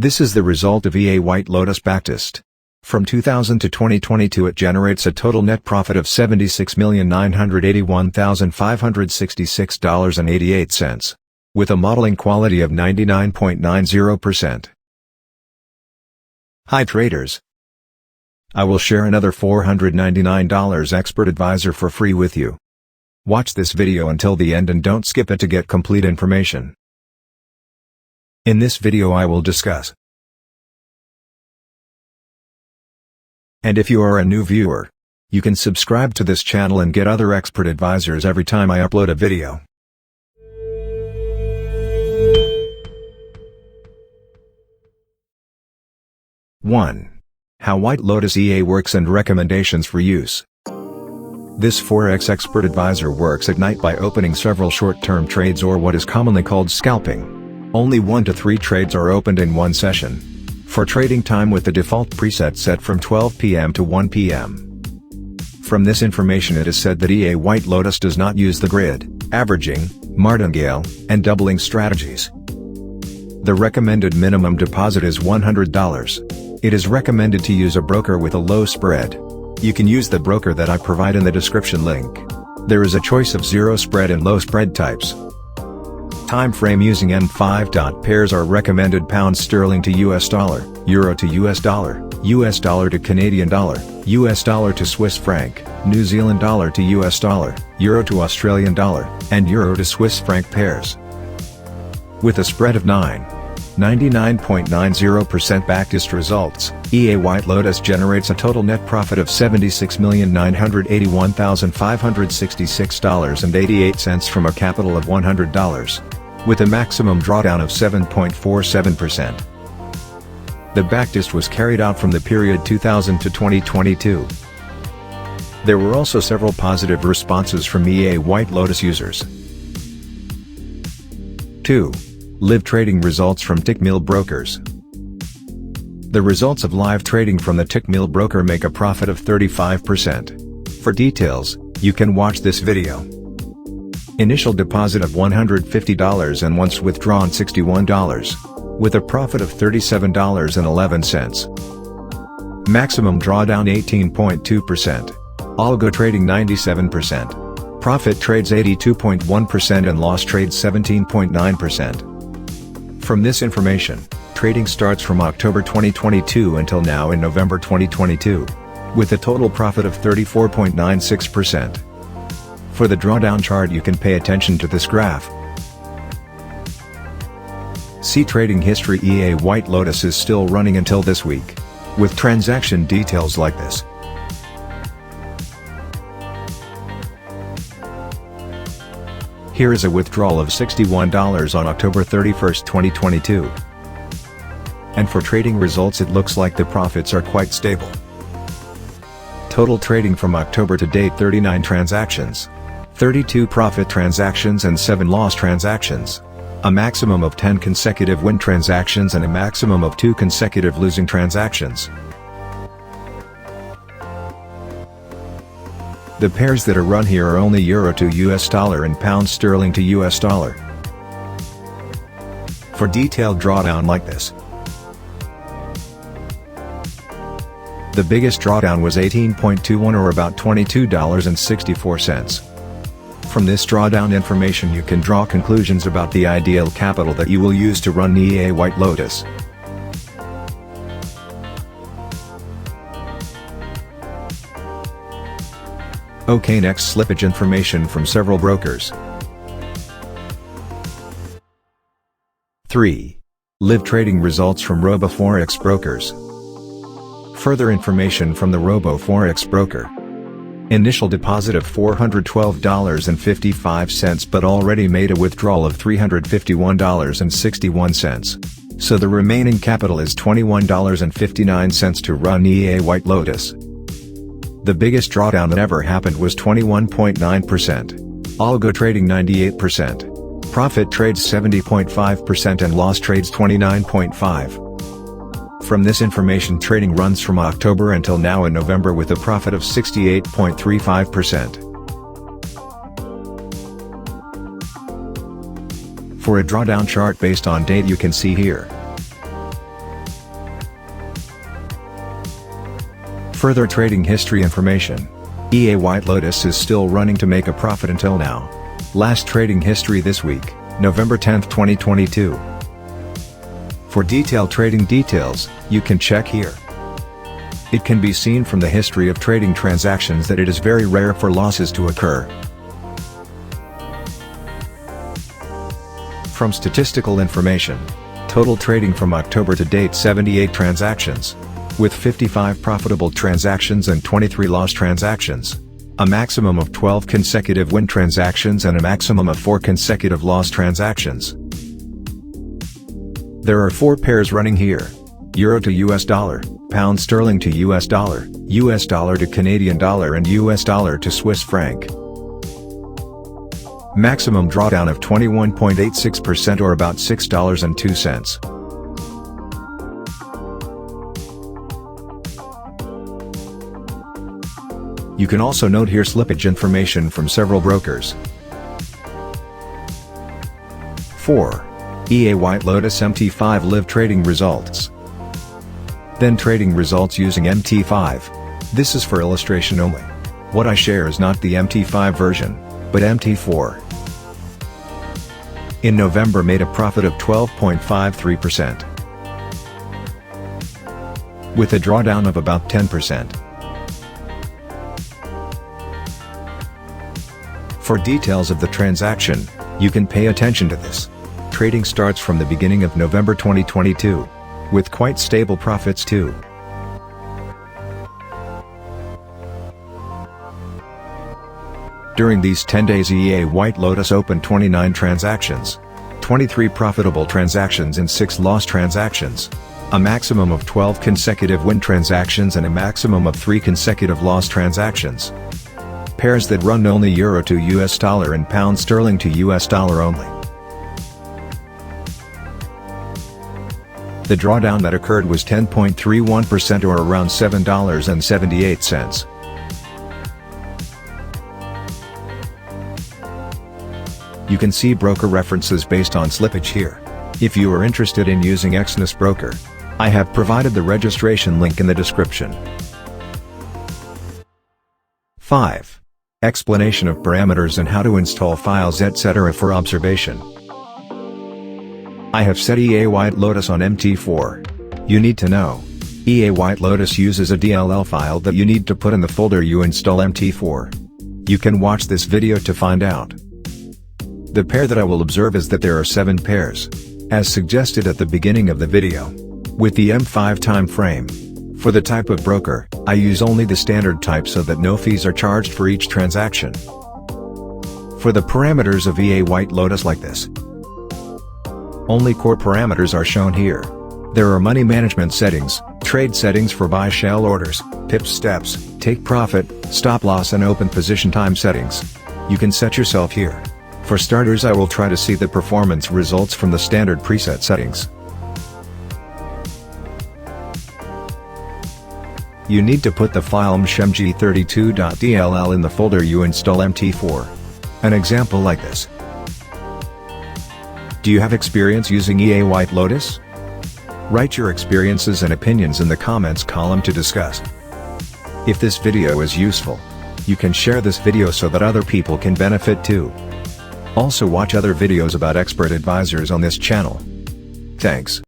This is the result of EA White Lotus backtest. From 2000 to 2022 it generates a total net profit of $76,981,566.88, with a modeling quality of 99.90%. Hi traders! I will share another $499 expert advisor for free with you. Watch this video until the end and don't skip it to get complete information. In this video I will discuss. And if you are a new viewer, you can subscribe to this channel and get other expert advisors every time I upload a video. One. How White Lotus EA works and recommendations for use. This Forex expert advisor works at night by opening several short-term trades or what is commonly called scalping. Only 1 to 3 trades are opened in one session. For trading time with the default preset set from 12 p.m. to 1 p.m. From this information it is said that EA White Lotus does not use the grid, averaging, martingale, and doubling strategies. The recommended minimum deposit is $100. It is recommended to use a broker with a low spread. You can use the broker that I provide in the description link. There is a choice of zero spread and low spread types. Time frame using M5. Pairs are recommended pound sterling to US dollar, euro to US dollar to Canadian dollar, US dollar to Swiss franc, New Zealand dollar to US dollar, euro to Australian dollar, and euro to Swiss franc pairs. With a spread of 99.90% backtest results, EA White Lotus generates a total net profit of $76,981,566.88 from a capital of $100. With a maximum drawdown of 7.47%. The backtest was carried out from the period 2000 to 2022. There were also several positive responses from EA White Lotus users. 2. Live trading results from Tickmill brokers. The results of live trading from the Tickmill broker make a profit of 35%. For details, you can watch this video. Initial deposit of $150 and once withdrawn $61, with a profit of $37.11. Maximum drawdown 18.2%. Algo trading 97%. Profit trades 82.1% and loss trades 17.9%. From this information, trading starts from October 2022 until now in November 2022, with a total profit of 34.96%. For the drawdown chart you can pay attention to this graph. See trading history. EA White Lotus is still running until this week, with transaction details like this. Here is a withdrawal of $61 on October 31, 2022. And for trading results it looks like the profits are quite stable. Total trading from October to date 39 transactions. 32 profit transactions and 7 loss transactions. A maximum of 10 consecutive win transactions and a maximum of 2 consecutive losing transactions. The pairs that are run here are only euro to US dollar and pound sterling to US dollar. For detailed drawdown like this. The biggest drawdown was 18.21 or about $22.64. From this drawdown information you can draw conclusions about the ideal capital that you will use to run EA White Lotus. Okay, next slippage information from several brokers. 3. Live trading results from RoboForex brokers. Further information from the RoboForex broker. Initial deposit of $412.55 but already made a withdrawal of $351.61. So the remaining capital is $21.59 to run EA White Lotus. The biggest drawdown that ever happened was 21.9%. Algo trading 98%. Profit trades 70.5% and loss trades 29.5%. From this information trading runs from October until now in November with a profit of 68.35%. For a drawdown chart based on date you can see here. Further trading history information. EA White Lotus is still running to make a profit until now. Last trading history this week, November 10, 2022. For detailed trading details, you can check here. It can be seen from the history of trading transactions that it is very rare for losses to occur. From statistical information, total trading from October to date 78 transactions, with 55 profitable transactions and 23 loss transactions, a maximum of 12 consecutive win transactions and a maximum of 4 consecutive loss transactions. There are 4 pairs running here: Euro to US dollar, Pound sterling to US dollar to Canadian dollar and US dollar to Swiss franc. Maximum drawdown of 21.86% or about $6.02. You can also note here slippage information from several brokers. 4. EA White Lotus MT5 live trading results. Then trading results using MT5. This is for illustration only. What I share is not the MT5 version, but MT4. In November made a profit of 12.53%. With a drawdown of about 10%. For details of the transaction, you can pay attention to this. Trading starts from the beginning of November 2022. With quite stable profits too. During these 10 days EA White Lotus opened 29 transactions. 23 profitable transactions and 6 loss transactions. A maximum of 12 consecutive win transactions and a maximum of 3 consecutive loss transactions. Pairs that run only Euro to US dollar and Pound sterling to US dollar only. The drawdown that occurred was 10.31% or around $7.78. You can see broker references based on slippage here. If you are interested in using Exness Broker, I have provided the registration link in the description. 5. Explanation of parameters and how to install files etc. for observation. I have set EA White Lotus on MT4. You need to know. EA White Lotus uses a DLL file that you need to put in the folder you install MT4. You can watch this video to find out. The pair that I will observe is that there are 7 pairs, as suggested at the beginning of the video, with the M5 time frame. For the type of broker, I use only the standard type so that no fees are charged for each transaction. For the parameters of EA White Lotus like this, only core parameters are shown here. There are money management settings, trade settings for buy sell orders, pips steps, take profit, stop loss and open position time settings. You can set yourself here. For starters, I will try to see the performance results from the standard preset settings. You need to put the file mshmg32.dll in the folder you install MT4. An example like this. Do you have experience using EA White Lotus? Write your experiences and opinions in the comments column to discuss. If this video is useful, you can share this video so that other people can benefit too. Also watch other videos about expert advisors on this channel. Thanks.